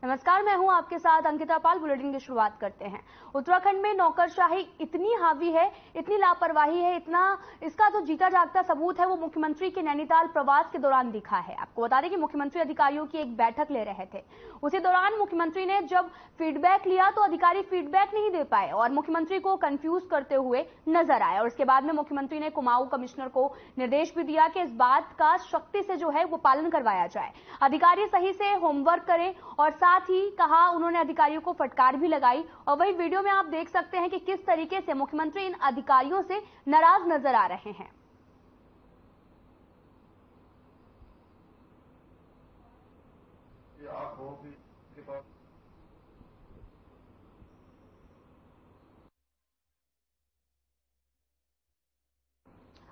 नमस्कार, मैं हूं आपके साथ अंकिता पाल। बुलेटिन की शुरुआत करते हैं। उत्तराखंड में नौकरशाही इतनी हावी है, इतनी लापरवाही है, इसका जो जीता जागता सबूत है वो मुख्यमंत्री के नैनीताल प्रवास के दौरान दिखा है। आपको बता दें कि मुख्यमंत्री अधिकारियों की एक बैठक ले रहे थे। उसी दौरान मुख्यमंत्री ने जब फीडबैक लिया तो अधिकारी फीडबैक नहीं दे पाए और मुख्यमंत्री को कंफ्यूज करते हुए नजर आए। और इसके बाद में मुख्यमंत्री ने कुमाऊं कमिश्नर को निर्देश भी दिया कि इस बात का सख्ती से जो है वो पालन करवाया जाए, अधिकारी सही से होमवर्क करें। और साथ ही कहा, उन्होंने अधिकारियों को फटकार भी लगाई। और वही वीडियो में आप देख सकते हैं कि किस तरीके से मुख्यमंत्री इन अधिकारियों से नाराज नजर आ रहे हैं।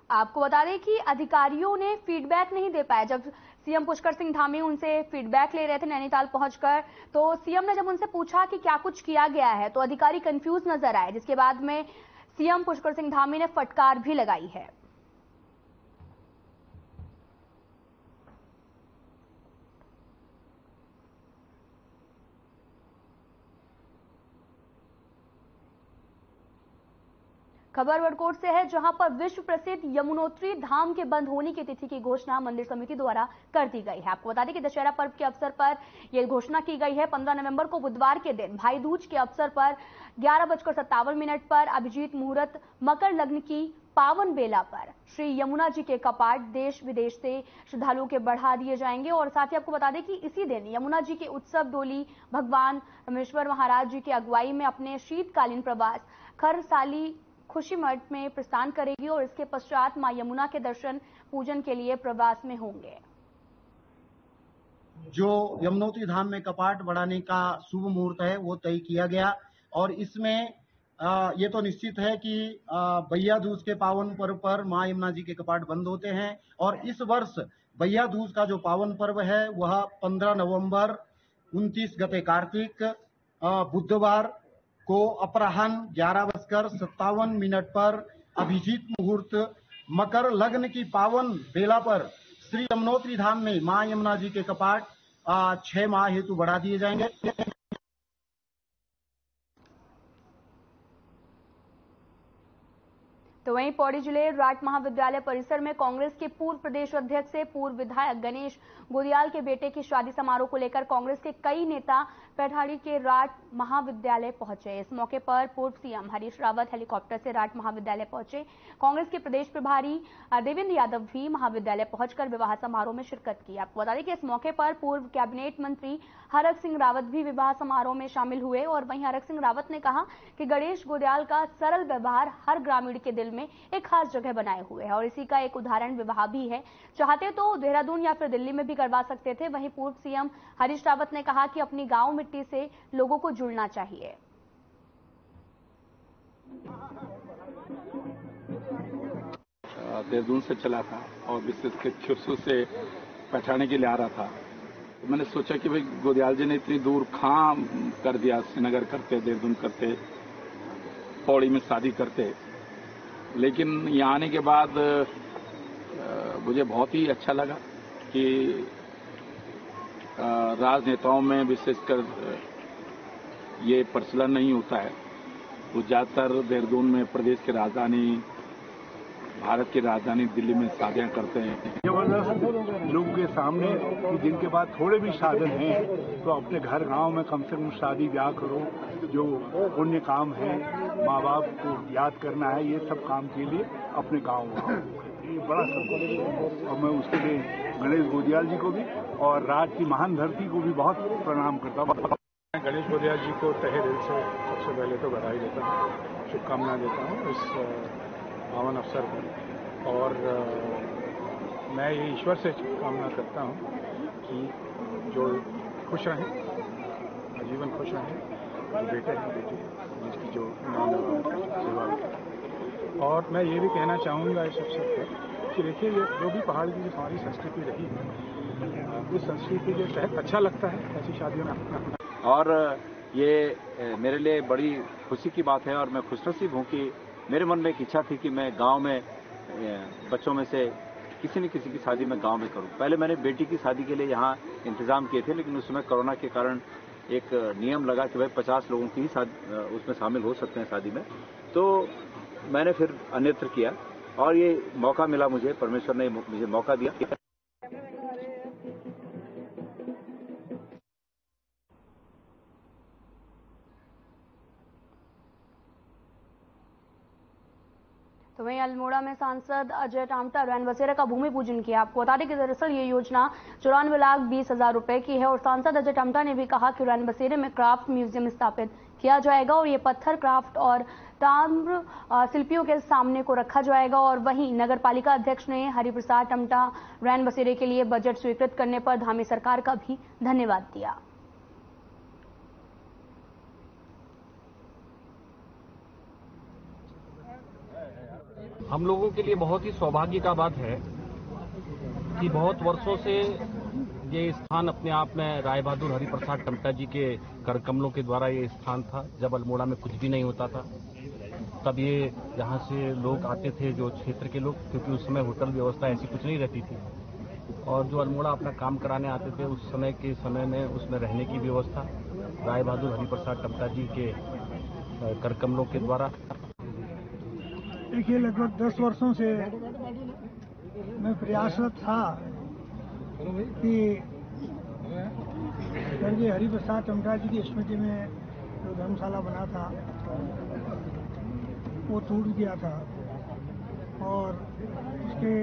आपको बता दें कि अधिकारियों ने फीडबैक नहीं दे पाए। जब सीएम पुष्कर सिंह धामी उनसे फीडबैक ले रहे थे नैनीताल पहुंचकर, तो सीएम ने जब उनसे पूछा कि क्या कुछ किया गया है तो अधिकारी कंफ्यूज नजर आए, जिसके बाद में सीएम पुष्कर सिंह धामी ने फटकार भी लगाई है। खबर वडकोट से है, जहां पर विश्व प्रसिद्ध यमुनोत्री धाम के बंद होने की तिथि की घोषणा मंदिर समिति द्वारा कर दी गई है। आपको बता दें कि दशहरा पर्व के अवसर पर यह घोषणा की गई है। 15 नवंबर को बुधवार के दिन भाई दूज के अवसर पर 11:57 पर अभिजीत मुहूर्त मकर लग्न की पावन बेला पर श्री यमुना जी के कपाट देश विदेश से श्रद्धालुओं के बढ़ा दिए जाएंगे। और साथ ही आपको बता दें कि इसी दिन यमुना जी के उत्सव डोली भगवान रामेश्वर महाराज जी की अगुवाई में अपने शीतकालीन प्रवास खरसाली खुशी मठ में प्रस्थान करेगी और इसके पश्चात मां यमुना के दर्शन पूजन के लिए प्रवास में होंगे। जो यमुनोत्री धाम में कपाट बढ़ाने का शुभ मुहूर्त है वो तय किया गया और इसमें ये तो निश्चित है कि भैया दूज के पावन पर्व पर मां यमुना जी के कपाट बंद होते हैं। और इस वर्ष भैया दूज का जो पावन पर्व है वह 15 नवंबर 29 गते कार्तिक बुधवार को अपराह्न 11:57 पर अभिजीत मुहूर्त मकर लग्न की पावन बेला पर श्री यमुनोत्री धाम में मां यमुना जी के कपाट 6 माह हेतु बढ़ा दिए जाएंगे। तो वहीं पौड़ी जिले राट महाविद्यालय परिसर में कांग्रेस के पूर्व प्रदेश अध्यक्ष से पूर्व विधायक गणेश गोदियाल के बेटे की शादी समारोह को लेकर कांग्रेस के कई नेता पैठाड़ी के राट महाविद्यालय पहुंचे। इस मौके पर पूर्व सीएम हरीश रावत हेलीकॉप्टर से राट महाविद्यालय पहुंचे। कांग्रेस के प्रदेश प्रभारी देवेंद्र यादव भी महाविद्यालय पहुंचकर विवाह समारोह में शिरकत की। आपको बता दें कि इस मौके पर पूर्व कैबिनेट मंत्री हरक सिंह रावत भी विवाह समारोह में शामिल हुए। और वहीं हरक सिंह रावत ने कहा कि गणेश गोदियाल का सरल व्यवहार हर ग्रामीण के दिल में एक खास जगह बनाए हुए है और इसी का एक उदाहरण विवाह भी है। चाहते तो देहरादून या फिर दिल्ली में भी करवा सकते थे। वहीं पूर्व सीएम हरीश रावत ने कहा कि अपनी गांव मिट्टी से लोगों को जुड़ना चाहिए। देहरादून से चला था और विशेष के खिरसू से पैठानी के लिए आ रहा था। तो मैंने सोचा कि भाई गोदियाल जी ने इतनी दूर खां कर दिया, श्रीनगर करते, देहरादून करते, पौड़ी में शादी करते, लेकिन यहाँ आने के बाद मुझे बहुत ही अच्छा लगा कि राजनेताओं में विशेषकर ये प्रचलन नहीं होता है। वो ज्यादातर देहरादून में प्रदेश की राजधानी, भारत की राजधानी दिल्ली में शादियां करते हैं। जबरदस्त लोगों के सामने कि जिनके पास थोड़े भी साधन हैं तो अपने घर गांव में कम से कम शादी ब्याह करो। जो पुण्य काम है, माँ बाप को याद करना है, ये सब काम के लिए अपने गांव ये बड़ा संतोष। और मैं उसके लिए गणेश गोदियाल जी को भी और राज की महान धरती को भी बहुत प्रणाम करता हूँ। गणेश गोदियाल जी को तहे दिल से सबसे पहले तो बधाई देता हूँ, शुभकामनाएं देता हूँ इस पावन अवसर पर। और मैं ये ईश्वर से कामना करता हूँ कि जो खुश रहें, आजीवन खुश रहें, जो बेटे हैं बेटी जिसकी जो सेवा की। और मैं ये भी कहना चाहूँगा इस अवसर पर कि देखिए, ये जो भी पहाड़ की जो हमारी संस्कृति रही है, उस संस्कृति के तहत अच्छा लगता है ऐसी शादियों में। और ये मेरे लिए बड़ी खुशी की बात है और मैं खुशनसीब हूँ कि मेरे मन में एक इच्छा थी कि मैं गांव में बच्चों में से किसी न किसी की शादी मैं गांव में करूं। पहले मैंने बेटी की शादी के लिए यहाँ इंतजाम किए थे, लेकिन उस समय कोरोना के कारण एक नियम लगा कि भाई 50 लोगों की ही उसमें शामिल हो सकते हैं शादी में। तो मैंने फिर अन्यत्र किया और ये मौका मिला मुझे, परमेश्वर ने मुझे मौका दिया। तो वहीं अल्मोड़ा में सांसद अजय टामटा रैन बसेरा का भूमि पूजन किया। आपको बता दें कि दरअसल ये योजना 94,20,000 रुपए की है और सांसद अजय टामटा ने भी कहा कि रैन बसेरे में क्राफ्ट म्यूजियम स्थापित किया जाएगा और ये पत्थर क्राफ्ट और ताम्र शिल्पियों के सामने को रखा जाएगा। और वहीं नगर पालिका अध्यक्ष ने हरिप्रसाद टमटा रैन बसेरे के लिए बजट स्वीकृत करने पर धामी सरकार का भी धन्यवाद दिया। हम लोगों के लिए बहुत ही सौभाग्य का बात है कि बहुत वर्षों से ये स्थान अपने आप में राय बहादुर हरिप्रसाद टमटा जी के कर कमलों के द्वारा ये स्थान था। जब अल्मोड़ा में कुछ भी नहीं होता था तब ये यहाँ से लोग आते थे, जो क्षेत्र के लोग, क्योंकि उस समय होटल व्यवस्था ऐसी कुछ नहीं रहती थी और जो अल्मोड़ा अपना काम कराने आते थे उस समय में उसमें रहने की व्यवस्था राय बहादुर हरिप्रसाद टमटा जी के कर कमलों के द्वारा। देखिए, लगभग 10 वर्षों से मैं प्रयासरत था कि स्वर्गीय हरिप्रसाद टमटा जी की स्मृति में जो धर्मशाला बना था वो टूट गया था और फिर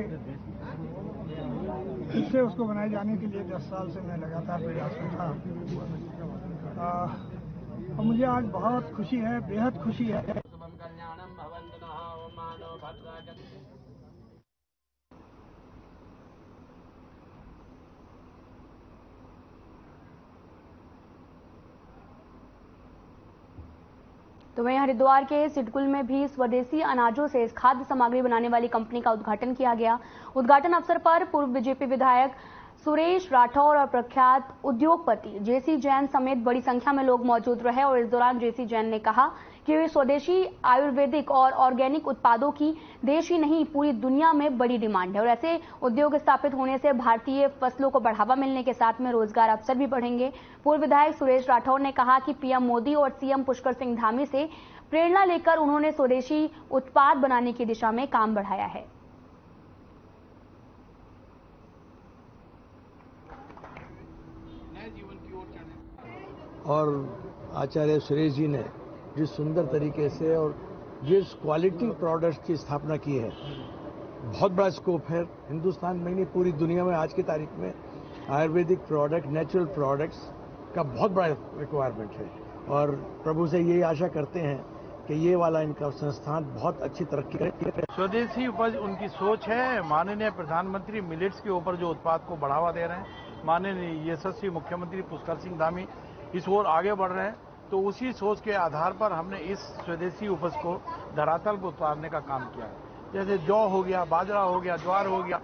से उसको बनाए जाने के लिए 10 साल से मैं लगातार प्रयास में था। और मुझे आज बहुत खुशी है, बेहद खुशी है। तो वहीं हरिद्वार के सिडकुल में भी स्वदेशी अनाजों से खाद्य सामग्री बनाने वाली कंपनी का उद्घाटन किया गया। उद्घाटन अवसर पर पूर्व बीजेपी विधायक सुरेश राठौर और प्रख्यात उद्योगपति जेसी जैन समेत बड़ी संख्या में लोग मौजूद रहे और इस दौरान जेसी जैन ने कहा कि स्वदेशी आयुर्वेदिक और ऑर्गेनिक उत्पादों की देश ही नहीं पूरी दुनिया में बड़ी डिमांड है और ऐसे उद्योग स्थापित होने से भारतीय फसलों को बढ़ावा मिलने के साथ में रोजगार अवसर भी बढ़ेंगे। पूर्व विधायक सुरेश राठौर ने कहा कि पीएम मोदी और सीएम पुष्कर सिंह धामी से प्रेरणा लेकर उन्होंने स्वदेशी उत्पाद बनाने की दिशा में काम बढ़ाया है। और आचार्य सुरेश जी ने जिस सुंदर तरीके से और जिस क्वालिटी प्रोडक्ट्स की स्थापना की है, बहुत बड़ा स्कोप है हिंदुस्तान में नहीं पूरी दुनिया में। आज की तारीख में आयुर्वेदिक प्रोडक्ट, नेचुरल प्रोडक्ट्स का बहुत बड़ा रिक्वायरमेंट है और प्रभु से यही आशा करते हैं कि ये वाला इनका संस्थान बहुत अच्छी तरक्की करे। स्वदेशी उपज उनकी सोच है। माननीय प्रधानमंत्री मिलेट्स के ऊपर जो उत्पाद को बढ़ावा दे रहे हैं, माननीय यशस्वी मुख्यमंत्री पुष्कर सिंह धामी इस ओर आगे बढ़ रहे हैं, तो उसी सोच के आधार पर हमने इस स्वदेशी उपज को धरातल पर उतारने का काम किया है। जैसे जौ हो गया, बाजरा हो गया, ज्वार हो गया।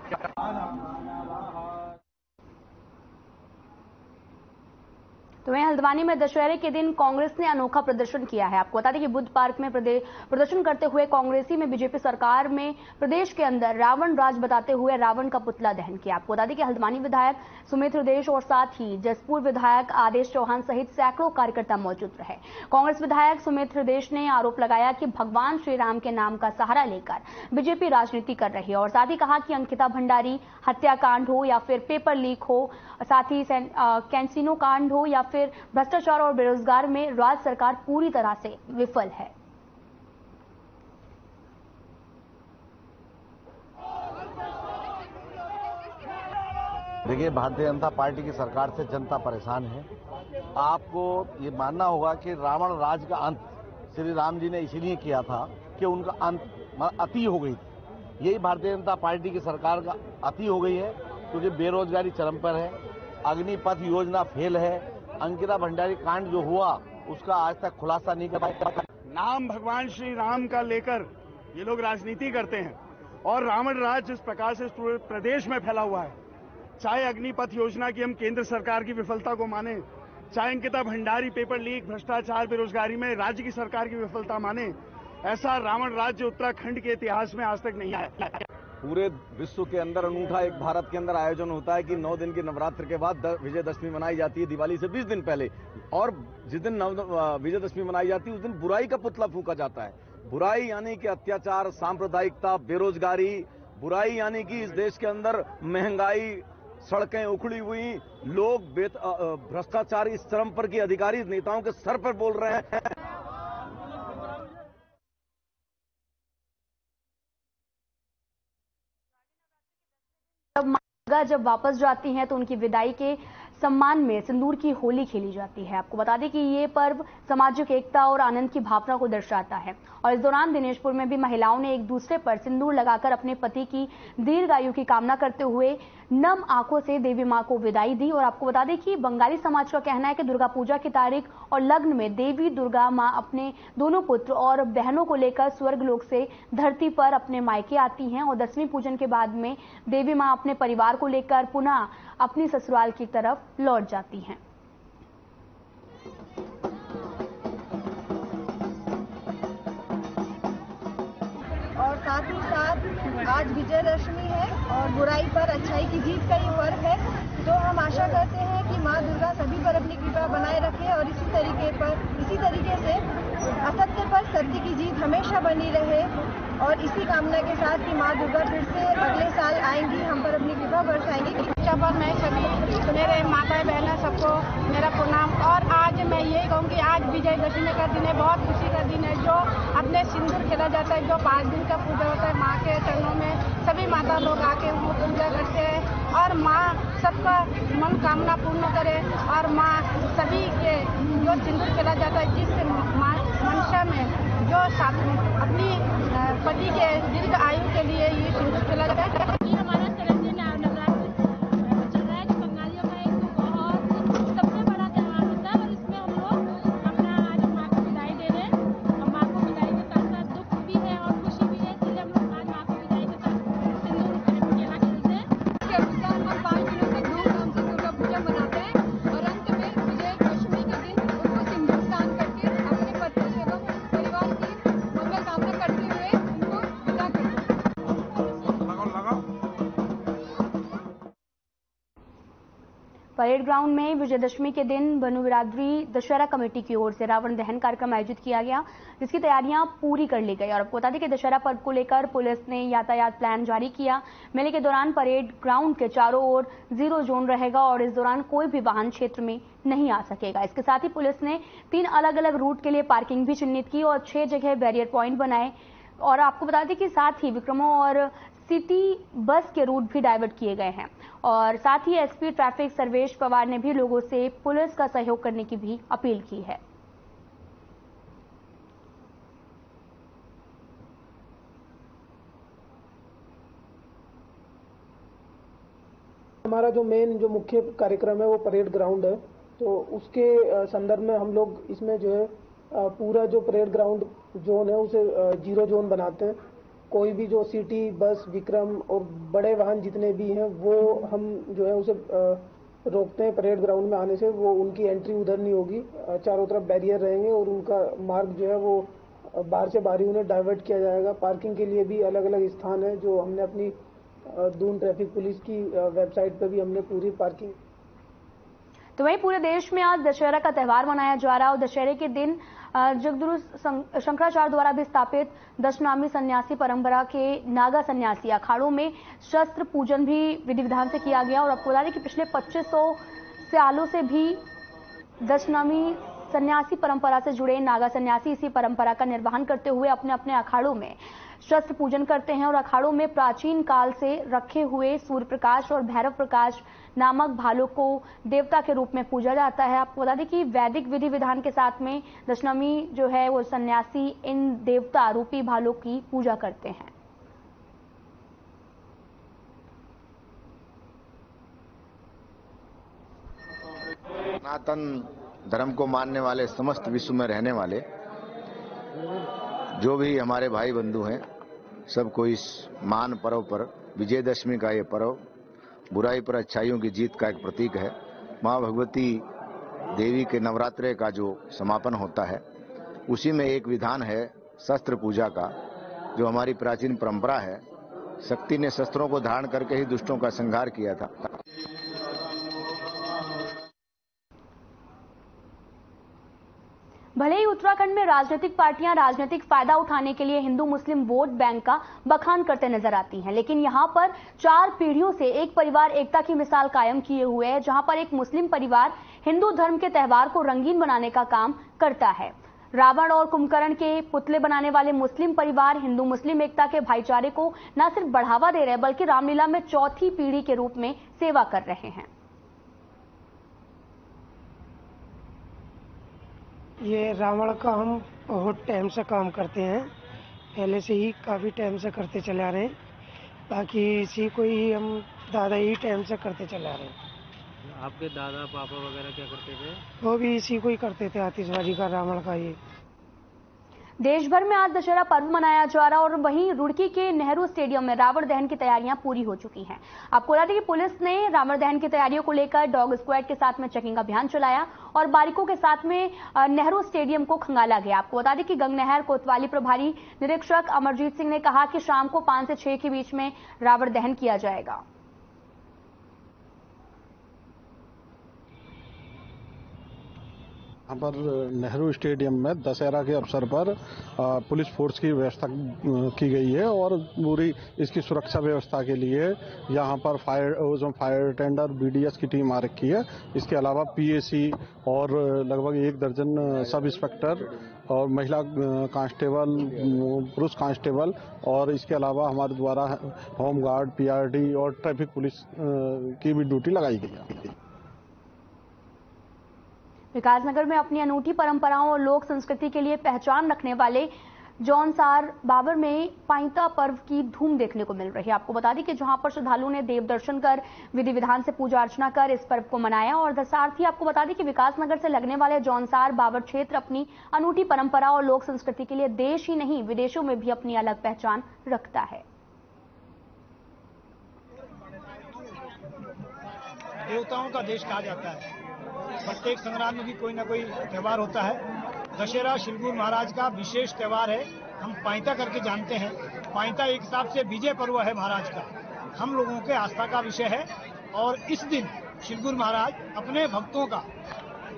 तो वहीं हल्द्वानी में दशहरे के दिन कांग्रेस ने अनोखा प्रदर्शन किया है। आपको बता दें कि बुद्ध पार्क में प्रदर्शन करते हुए कांग्रेसी में बीजेपी सरकार में प्रदेश के अंदर रावण राज बताते हुए रावण का पुतला दहन किया। आपको बता दें कि हल्द्वानी विधायक सुमित हृदेश और साथ ही जसपुर विधायक आदेश चौहान सहित सैकड़ों कार्यकर्ता मौजूद रहे। कांग्रेस विधायक सुमित हृदेश ने आरोप लगाया कि भगवान श्री राम के नाम का सहारा लेकर बीजेपी राजनीति कर रही है और साथ ही कहा कि अंकिता भंडारी हत्याकांड हो या फिर पेपर लीक हो, साथ ही कैंसिनो कांड हो या फिर भ्रष्टाचार और बेरोजगार में राज्य सरकार पूरी तरह से विफल है। देखिए, भारतीय जनता पार्टी की सरकार से जनता परेशान है। आपको ये मानना होगा कि रावण राज का अंत श्री राम जी ने इसलिए किया था कि उनका अंत अति हो गई थी। यही भारतीय जनता पार्टी की सरकार का अति हो गई है, क्योंकि बेरोजगारी चरम पर है, अग्निपथ योजना फेल है, अंकिता भंडारी कांड जो हुआ उसका आज तक खुलासा नहीं कर पाया। नाम भगवान श्री राम का लेकर ये लोग राजनीति करते हैं और रावण राज जिस प्रकार से पूरे प्रदेश में फैला हुआ है, चाहे अग्निपथ योजना की हम केंद्र सरकार की विफलता को माने, चाहे अंकिता भंडारी पेपर लीक, भ्रष्टाचार, बेरोजगारी में राज्य की सरकार की विफलता माने, ऐसा रावण राज्य उत्तराखंड के इतिहास में आज तक नहीं आया। पूरे विश्व के अंदर अनूठा एक भारत के अंदर आयोजन होता है कि 9 दिन के नवरात्र के बाद विजयदशमी मनाई जाती है, दिवाली से 20 दिन पहले। और जिस दिन विजयदशमी मनाई जाती है उस दिन बुराई का पुतला फूंका जाता है। बुराई यानी कि अत्याचार, सांप्रदायिकता, बेरोजगारी, बुराई यानी कि इस देश के अंदर महंगाई, सड़कें उखड़ी हुई, लोग भ्रष्टाचार इस चरम पर कि अधिकारी नेताओं के सर पर बोल रहे हैं। जब वापस जाती हैं तो उनकी विदाई के सम्मान में सिंदूर की होली खेली जाती है। आपको बता दें कि ये पर्व सामाजिक एकता और आनंद की भावना को दर्शाता है और इस दौरान दिनेशपुर में भी महिलाओं ने एक दूसरे पर सिंदूर लगाकर अपने पति की दीर्घायु की कामना करते हुए नम आंखों से देवी मां को विदाई दी। और आपको बता दें कि बंगाली समाज का कहना है कि दुर्गा पूजा की तारीख और लग्न में देवी दुर्गा मां अपने दोनों पुत्र और बहनों को लेकर स्वर्गलोक से धरती पर अपने मायके आती हैं और 10वीं पूजन के बाद में देवी मां अपने परिवार को लेकर पुनः अपनी ससुराल की तरफ लौट जाती हैं। और साथ ही साथ आज विजयदशमी है और बुराई पर अच्छाई की जीत का ये पर्व है। तो हम आशा करते हैं कि माँ दुर्गा सभी पर अपनी कृपा बनाए रखे और इसी तरीके से असत्य पर सत्य की जीत हमेशा बनी रहे। और इसी कामना के साथ कि माँ दुर्गा फिर से अगले साल आएंगी, हम पर अपनी कृपा बरसाएंगी। पर मैं सभी मेरे माता बहना सबको मेरा प्रणाम। और आज मैं यही कहूँगी, आज विजयदशमी का दिन है, बहुत खुशी का दिन है। जो अपने सिंदूर खेला जाता है, जो 5 दिन का पूजा होता है माँ के चरणों में, सभी माता लोग आके वो पूजा करते हैं और माँ सबका मनोकामना पूर्ण करे। और माँ सभी के जो सिंदूर खेला जाता है, जिससे माँ मनसा में जो अपनी पति के दीर्घ आयु के लिए ये सिंदूर खेला जाता है। परेड ग्राउंड में विजयदशमी के दिन बनु बिरादरी दशहरा कमेटी की ओर से रावण दहन कार्यक्रम आयोजित किया गया, जिसकी तैयारियां पूरी कर ली गई। और आपको बता दें कि दशहरा पर्व को लेकर पुलिस ने यातायात प्लान जारी किया। मेले के दौरान परेड ग्राउंड के चारों ओर 0 जोन रहेगा और इस दौरान कोई भी वाहन क्षेत्र में नहीं आ सकेगा। इसके साथ ही पुलिस ने 3 अलग अलग रूट के लिए पार्किंग भी चिन्हित की और 6 जगह बैरियर पॉइंट बनाए। और आपको बता दें कि साथ ही विक्रमों और सिटी बस के रूट भी डाइवर्ट किए गए हैं। और साथ ही एसपी ट्रैफिक सर्वेश पवार ने भी लोगों से पुलिस का सहयोग करने की भी अपील की है। हमारा जो मुख्य कार्यक्रम है वो परेड ग्राउंड है, तो उसके संदर्भ में हम लोग इसमें जो है पूरा जो परेड ग्राउंड जोन है उसे 0 जोन बनाते हैं। कोई भी जो सिटी बस विक्रम और बड़े वाहन जितने भी हैं वो हम जो है उसे रोकते हैं परेड ग्राउंड में आने से। वो उनकी एंट्री उधर नहीं होगी, चारों तरफ बैरियर रहेंगे और उनका मार्ग जो है वो बाहर से बाहरी उन्हें डाइवर्ट किया जाएगा। पार्किंग के लिए भी अलग अलग स्थान है जो हमने अपनी दून ट्रैफिक पुलिस की वेबसाइट पर भी हमने पूरी पार्किंग। तो वहीं पूरे देश में आज दशहरा का त्यौहार मनाया जा रहा है और दशहरे के दिन जगद्गुरु शंकराचार्य द्वारा भी स्थापित दशनामी सन्यासी परंपरा के नागा सन्यासी अखाड़ों में शस्त्र पूजन भी विधि विधान से किया गया। और आपको बता दें कि पिछले 2500 सालों से भी दशनामी सन्यासी परंपरा से जुड़े नागा सन्यासी इसी परंपरा का निर्वहन करते हुए अपने अपने अखाड़ों में शस्त्र पूजन करते हैं। और अखाड़ों में प्राचीन काल से रखे हुए सूर्य प्रकाश और भैरव प्रकाश नामक भालों को देवता के रूप में पूजा जाता है। आपको बता दें कि वैदिक विधि विधान के साथ में दशनामी जो है वो सन्यासी इन देवता रूपी भालों की पूजा करते हैं। सनातन धर्म को मानने वाले समस्त विश्व में रहने वाले जो भी हमारे भाई बंधु हैं, सबको इस महान पर्व पर विजयदशमी का ये पर्व बुराई पर अच्छाइयों की जीत का एक प्रतीक है। मां भगवती देवी के नवरात्रे का जो समापन होता है उसी में एक विधान है शस्त्र पूजा का, जो हमारी प्राचीन परंपरा है शक्ति ने शस्त्रों को धारण करके ही दुष्टों का संहार किया था। भले ही उत्तराखंड में राजनीतिक पार्टियां राजनीतिक फायदा उठाने के लिए हिंदू मुस्लिम वोट बैंक का बखान करते नजर आती हैं, लेकिन यहां पर 4 पीढ़ियों से एक परिवार एकता की मिसाल कायम किए हुए है, जहां पर एक मुस्लिम परिवार हिंदू धर्म के त्योहार को रंगीन बनाने का काम करता है। रावण और कुंभकर्ण के पुतले बनाने वाले मुस्लिम परिवार हिंदू मुस्लिम एकता के भाईचारे को न सिर्फ बढ़ावा दे रहे हैं, बल्कि रामलीला में चौथी पीढ़ी के रूप में सेवा कर रहे हैं। ये रावण का हम बहुत टाइम से काम करते हैं, पहले से ही काफ़ी टाइम से करते चले आ रहे हैं। बाकी इसी को ही हम दादा ही टाइम से करते चले आ रहे हैं। आपके दादा पापा वगैरह क्या करते थे? वो भी इसी को ही करते थे, आतिशबाजी का, रावण का। ये देश भर में आज दशहरा पर्व मनाया जा रहा है और वहीं रुड़की के नेहरू स्टेडियम में रावण दहन की तैयारियां पूरी हो चुकी हैं। आपको बता दें कि पुलिस ने रावण दहन की तैयारियों को लेकर डॉग स्क्वाड के साथ में चेकिंग अभियान चलाया और बारीकों के साथ में नेहरू स्टेडियम को खंगाला गया। आपको बता दें कि गंगनहर कोतवाली प्रभारी निरीक्षक अमरजीत सिंह ने कहा कि शाम को 5 से 6 के बीच में रावण दहन किया जाएगा। यहाँ पर नेहरू स्टेडियम में दशहरा के अवसर पर पुलिस फोर्स की व्यवस्था की गई है और पूरी इसकी सुरक्षा व्यवस्था के लिए यहाँ पर फायर टेंडर बीडीएस की टीम आ रखी है। इसके अलावा पीएसी और लगभग 1 दर्जन सब इंस्पेक्टर और महिला कांस्टेबल, पुरुष कांस्टेबल और इसके अलावा हमारे द्वारा होमगार्ड, पीआरडी और ट्रैफिक पुलिस की भी ड्यूटी लगाई गई है। विकासनगर में अपनी अनूठी परंपराओं और लोक संस्कृति के लिए पहचान रखने वाले जौनसार बाबर में पाइंता पर्व की धूम देखने को मिल रही है। आपको बता दें कि जहां पर श्रद्धालुओं ने देव दर्शन कर विधि विधान से पूजा अर्चना कर इस पर्व को मनाया और साथ ही आपको बता दें कि विकासनगर से लगने वाले जौनसार बाबर क्षेत्र अपनी अनूठी परंपरा और लोक संस्कृति के लिए देश ही नहीं विदेशों में भी अपनी अलग पहचान रखता है। देवताओं का देश कहा जाता है। प्रत्येक संग्राम में भी कोई ना कोई त्योहार होता है। दशहरा श्री गुरु महाराज का विशेष त्योहार है। हम पाइंता करके जानते हैं। पाइंता एक हिसाब से विजय पर्व है महाराज का, हम लोगों के आस्था का विषय है और इस दिन श्री गुरु महाराज अपने भक्तों का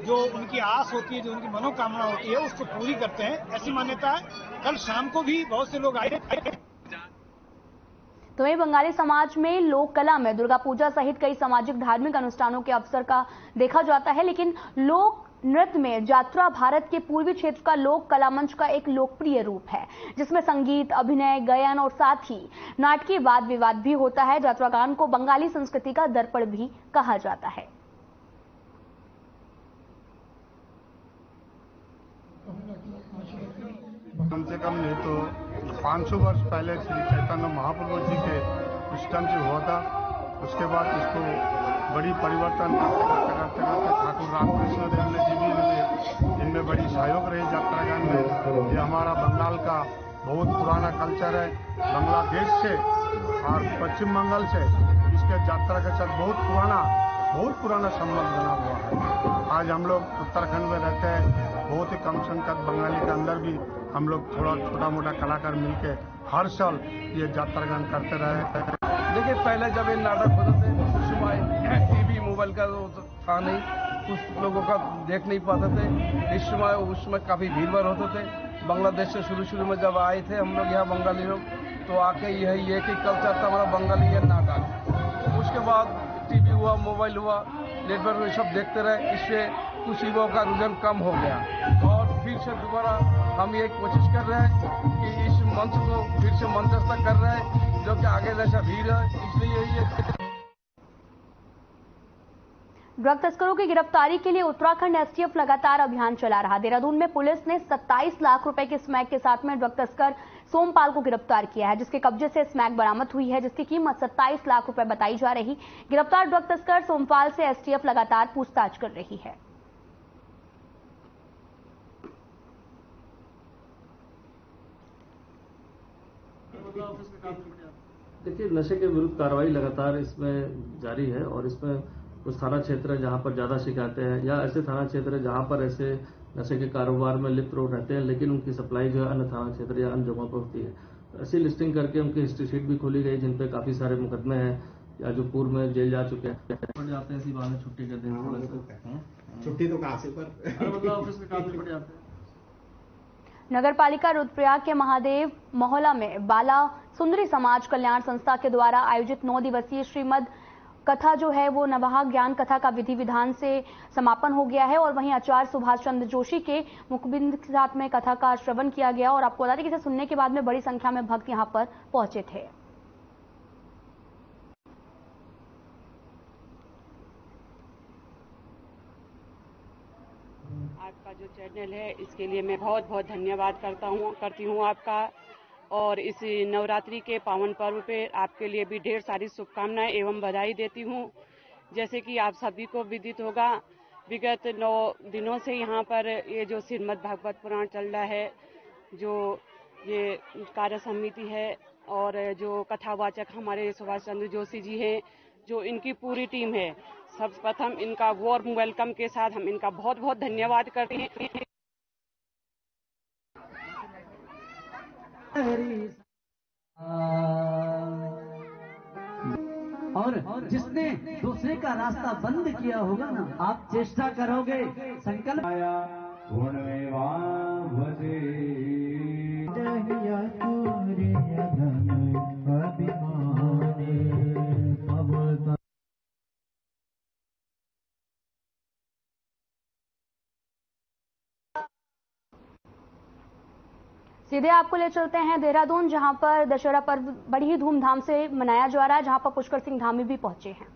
जो उनकी आस होती है, जो उनकी मनोकामना होती है, उसको पूरी करते हैं, ऐसी मान्यता है। कल शाम को भी बहुत से लोग आए। तो वहीं बंगाली समाज में लोक कला में दुर्गा पूजा सहित कई सामाजिक धार्मिक अनुष्ठानों के अवसर का देखा जाता है, लेकिन लोक नृत्य में जात्रा भारत के पूर्वी क्षेत्र का लोक कला मंच का एक लोकप्रिय रूप है, जिसमें संगीत, अभिनय, गायन और साथ ही नाटकीय वाद विवाद भी होता है। जात्रा गान को बंगाली संस्कृति का दर्पण भी कहा जाता है। कम से कम नहीं तो 500 वर्ष पहले श्री चैतन्य महाप्रभु जी के उस टाइम से हुआ था। उसके बाद इसको बड़ी परिवर्तन करते करते ठाकुर रामकृष्ण देव जी भी इनमें बड़ी सहयोग रही यात्रा गान में। ये हमारा बंगाल का बहुत पुराना कल्चर है। बांग्लादेश से और पश्चिम बंगाल से इसके यात्रा के साथ बहुत पुराना संबंध बना हुआ है। आज हम लोग उत्तराखंड में रहते हैं, बहुत ही कम संख्यक बंगाली के अंदर भी हम लोग थोड़ा छोटा मोटा कलाकार मिलके हर साल ये यात्रा गान करते रहे। देखिए, पहले जब ये नाटक होते थे उस समय टीवी मोबाइल का था नहीं, कुछ लोगों का देख नहीं पाते थे। उस समय काफी भीड़ होते थे। बांग्लादेश से शुरू में जब आए थे हम लोग यहाँ बंगाली लोग, तो आके यही एक ही कल्चर था हमारा बंगाली ये नाटक। उसके बाद टीवी हुआ, मोबाइल हुआ, नेटवर्क में सब देखते रहे, इससे कुछ युवाओं का रुझान कम हो गया और फिर से दोबारा हम ये कोशिश कर रहे हैं कि इस मंच को फिर से मंचस्थ कर रहे हैं, जो कि आगे जैसा भीड़ है, इसलिए यही ड्रग तस्करों की गिरफ्तारी के लिए उत्तराखंड एसटीएफ लगातार अभियान चला रहा। देहरादून में पुलिस ने 27 लाख रुपए के स्मैक के साथ में ड्रग तस्कर सोमपाल को गिरफ्तार किया है, जिसके कब्जे से स्मैक बरामद हुई है, जिसकी कीमत 27 लाख रुपए बताई जा रही। गिरफ्तार ड्रग तस्कर सोमपाल से एसटीएफ लगातार पूछताछ कर रही है। देखिए, नशे के विरुद्ध कार्रवाई लगातार इसमें जारी है और इसमें कुछ थाना क्षेत्र है जहां पर ज्यादा शिकायतें हैं या ऐसे थाना क्षेत्र है जहां पर ऐसे नशे के कारोबार में लिप्त लोग रहते हैं, लेकिन उनकी सप्लाई जो है अन्य थाना क्षेत्र या अन्य जगहों पर होती है। ऐसी लिस्टिंग करके उनकी हिस्ट्री शीट भी खोली गई जिन पे काफी सारे मुकदमे हैं या जो पूर्व में जेल जा चुके हैं। पड़ जाते हैं, इसी बहाने छुट्टी कर देंगे थोड़ा सा। छुट्टी तो कहाँ से पर ऑफिस के काम से पड़ जाते हैं। नगर पालिका रुद्रप्रयाग के महादेव मोहल्ला में बाला सुंदरी समाज कल्याण संस्था के द्वारा आयोजित 9 दिवसीय श्रीमद कथा जो है वो नवहा ज्ञान कथा का विधि विधान से समापन हो गया है और वहीं आचार्य सुभाष चंद्र जोशी के मुखबिंद के साथ में कथा का श्रवण किया गया और आपको बता दें कि इसे सुनने के बाद में बड़ी संख्या में भक्त यहां पर पहुंचे थे। आपका जो चैनल है इसके लिए मैं बहुत बहुत धन्यवाद करती हूँ आपका, और इस नवरात्रि के पावन पर्व पे आपके लिए भी ढेर सारी शुभकामनाएं एवं बधाई देती हूँ। जैसे कि आप सभी को विदित होगा, विगत 9 दिनों से यहाँ पर ये जो श्रीमद् भागवत पुराण चल रहा है, जो ये कार्य समिति है और जो कथावाचक हमारे सुभाष चंद्र जोशी जी हैं, जो इनकी पूरी टीम है, सर्वप्रथम इनका वार्म वेलकम के साथ हम इनका बहुत बहुत धन्यवाद करते हैं। और जिसने दूसरे का रास्ता बंद किया होगा ना, आप चेष्टा करोगे, संकल्प सीधे आपको ले चलते हैं देहरादून, जहां पर दशहरा पर्व बड़ी ही धूमधाम से मनाया जा रहा है, जहां पर पुष्कर सिंह धामी भी पहुंचे हैं।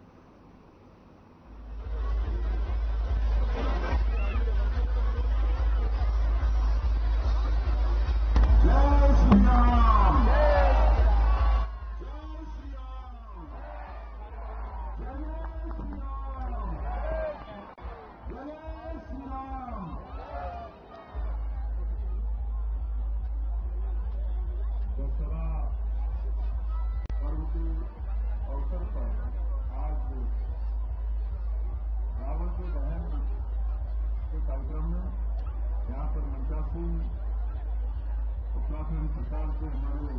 उत्तराखंड सरकार से हमारे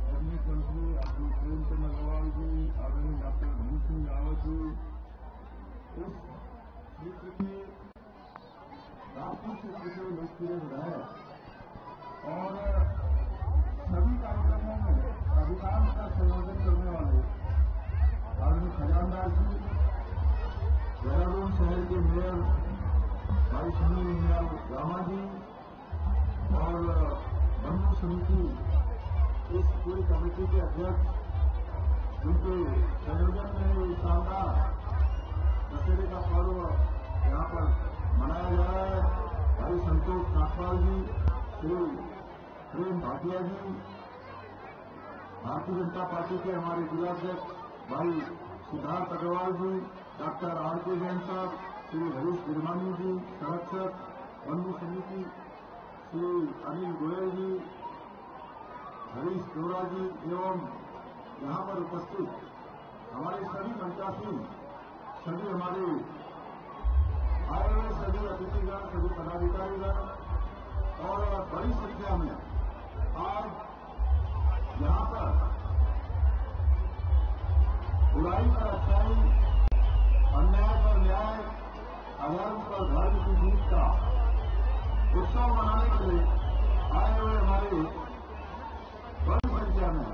कैबिनेट मंत्री आदरणीय प्रेम चंद्र अग्रवाल जी, आदरणीय डॉक्टर धन सिंह रावत जी इस क्षेत्र के राष्ट्रीय क्षेत्र के लोकप्रिय विधायक और सभी कार्यक्रमों में अधिकांश का संयोजन करने वाले आदरणीय खजानदार जी, देहरादून शहर के मेयर भाई सुनील नियाल रामा जी और बंधु समिति इस पूरी कमेटी के अध्यक्ष, जिनके संयोजन में ये शानदार दशहरे का पर्व यहाँ पर मनाया जा रहा है, भाई संतोष नागपाल जी, श्री प्रेम भाटिया जी, भारतीय जनता पार्टी के हमारे जिलाध्यक्ष भाई सिद्धार्थ अग्रवाल जी, डॉक्टर आर के जैन साहब, श्री हरीश गिरमानी जी, संरक्षक बंधु समिति श्री अनिल गोयल जी, हरीश डोरा जी एवं यहाँ पर उपस्थित हमारे सभी मंचासीन, सभी हमारे आए हुए सभी अतिथिगण, सभी पदाधिकारीगण और बड़ी संख्या में आज यहाँ पर बुराई पर अच्छाई, अन्याय पर न्याय, अधर्म पर धर्म की जीत का उत्सव मनाने के लिए आए हुए हमारे बड़ी संख्या में,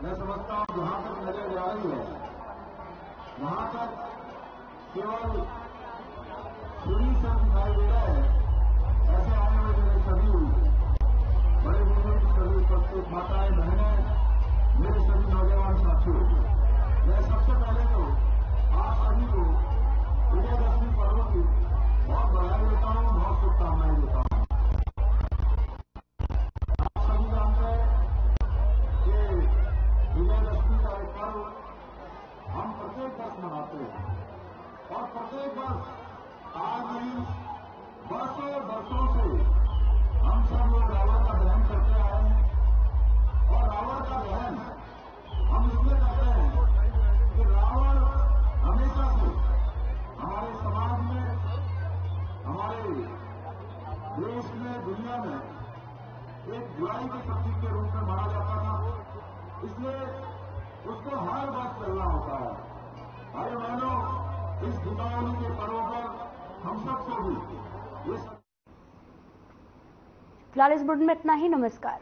मैं समझता हूं जहां तक नजर जा रही है वहां तक केवल सूरी से दिखाई दे रहा है। ऐसे आने हुए मेरे सभी बड़े बुजुर्ग, सभी उपस्थित माताएं, बहनें, मेरे सभी नौजवान साथियों, मैं सबसे पहले तो आप सभी को विजयदशमी पर्व की बहुत बधाई देता हूं, बहुत शुभकामनाएं देता हूं। आप सभी जानते हैं कि विजयदशमी का एक पर्व हम प्रत्येक वर्ष मनाते हैं और प्रत्येक वर्ष आज नहीं वर्षों वर्षों से हम सब लोग रावण का दहन करते आए हैं और रावण का दहन हम इसलिए करते हैं कि रावण हमेशा से हमारे समाज में, हमारे देश में, इस दीपावली के पर्व पर हम सब सभी फिलहाल इस बुलेटिन में इतना ही। नमस्कार।